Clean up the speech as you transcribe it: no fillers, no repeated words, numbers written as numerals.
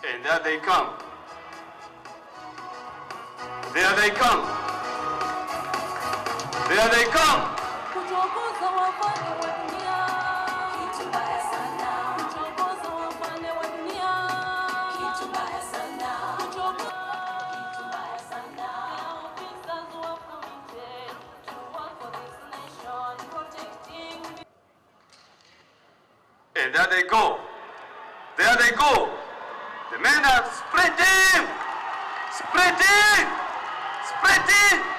And there they come. There they come. There they come. And there they go. There they go. The men are sprinting! Sprinting! Sprinting!